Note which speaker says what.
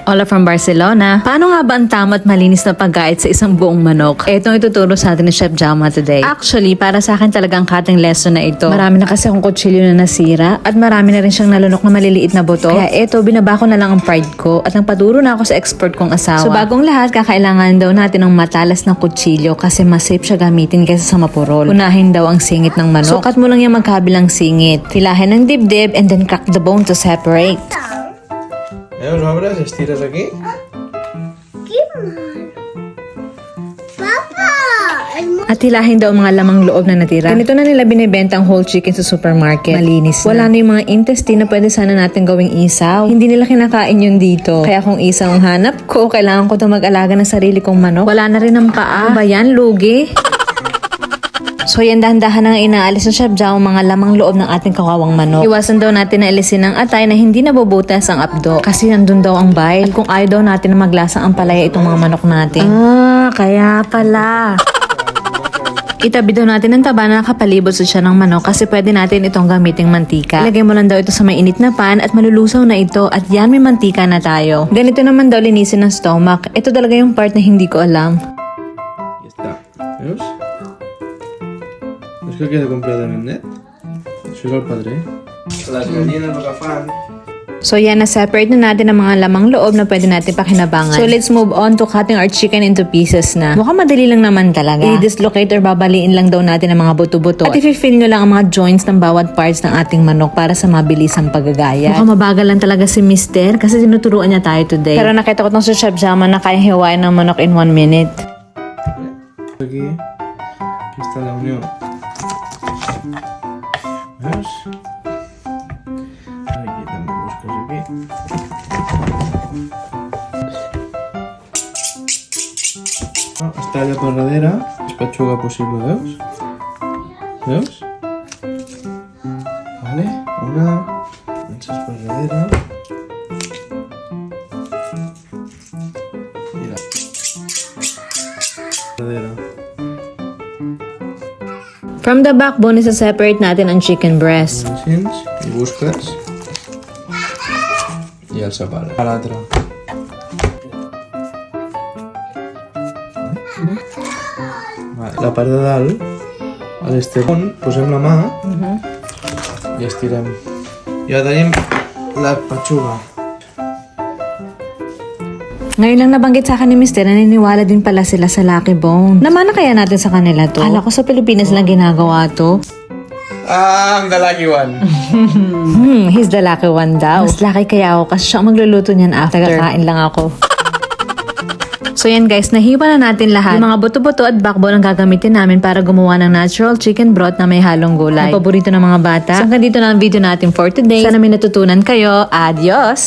Speaker 1: Hola from Barcelona. Paano nga ba ang tama at malinis na pagkait sa isang buong manok? Itong ituturo sa atin ni Chef Jama today. Actually, para sa akin talagang cutting lesson na ito. Marami na kasi akong kutsilyo na nasira at marami na rin siyang nalunok na maliliit na buto. Kaya eto, binaba ko na lang ang pride ko at nagpaduro na ako sa expert kong asawa. So bagong lahat, kakailangan daw natin ng matalas na kutsilyo kasi mas safe siya gamitin kaysa sa mapurol. Unahin daw ang singit ng manok. Sukat mo lang yung magkabilang singit. Filahin ng dibdib and then crack the bone to separate.
Speaker 2: Los abres, estiras aquí.
Speaker 3: ¡Qué malo! ¡Papá!
Speaker 1: At hilahin daw ang mga lamang loob na natira. Ganito na nila binibenta ang whole chicken sa supermarket. Malinis na. Wala na yung mga intestine na pwede sana natin gawing isaw. Hindi nila kinakain yun dito. Kaya kung isaw ang hanap ko, kailangan ko daw mag-alaga ng sarili kong manok. Wala na rin ang paa. Ano ba yan, lugi? So yan, dahan-dahan nang inaalis ng Chef Jao mga lamang loob ng ating kawawang manok. Iwasan daw natin na alisin ang atay na hindi nabubutas ang abdo. Kasi nandun daw ang bile. At kung ayaw daw natin na maglasang ang palaya itong mga manok natin. Kaya pala. Itabi daw natin ang taba na nakapalibot sa siya ng manok kasi pwede natin itong gamiting mantika. Ilagay mo lang daw ito sa may init na pan at malulusaw na ito at yan, may mantika na tayo. Ganito naman daw linisin ng stomach. Ito talaga yung part na hindi ko alam.
Speaker 2: Ya está. ¿Veus? ¿No es que queda completamente net? Això és el padre. Les gallines el que fan...
Speaker 1: So yan, na-separate na natin ang mga lamang loob na pwede natin pakinabangan. So let's move on to cutting our chicken into pieces na. Mukhang madali lang naman talaga. I-dislocate or babaliin lang daw natin ang mga buto-buto. At i-fill nyo lang ang mga joints ng bawat parts ng ating manok para sa mabilisang paggagaya. Mukhang mabagal lang talaga si Mister kasi tinuturuan niya tayo today. Pero nakita ko itong sa Chef Jama na kaya hiwain ng manok in 1 minute.
Speaker 2: Aquí está la unión. ¿Veus? Aquí també busques aquí. Es talla per darrere, es petxuga possible, veus? Veus? Vale, una, llences per darrere. I la... darrere.
Speaker 1: From the backbone, isa-separate natin ang chicken breast.
Speaker 2: Així, i busques i el separes. A l'altre. Vale. La part de dalt, a l'estirón, posem la mà i estirem. I ara tenim la petxuga.
Speaker 1: Ngayon lang nabanggit sa akin ni Mister, naniniwala din pala sila sa Lucky Bone. Namana kaya natin sa kanila to? Kala ko sa Pilipinas lang ginagawa to.
Speaker 2: I'm the lucky one.
Speaker 1: He's the lucky one daw. Mas lucky kaya ako kasi siya ang magluluto niyan after. Kakain lang ako. So yan guys, nahiwa na natin lahat. Yung mga buto-buto at backbone ang gagamitin namin para gumawa ng natural chicken broth na may halong gulay. Ang paborito ng mga bata. So hanggang dito na ang video natin for today. Sana may natutunan kayo. Adios!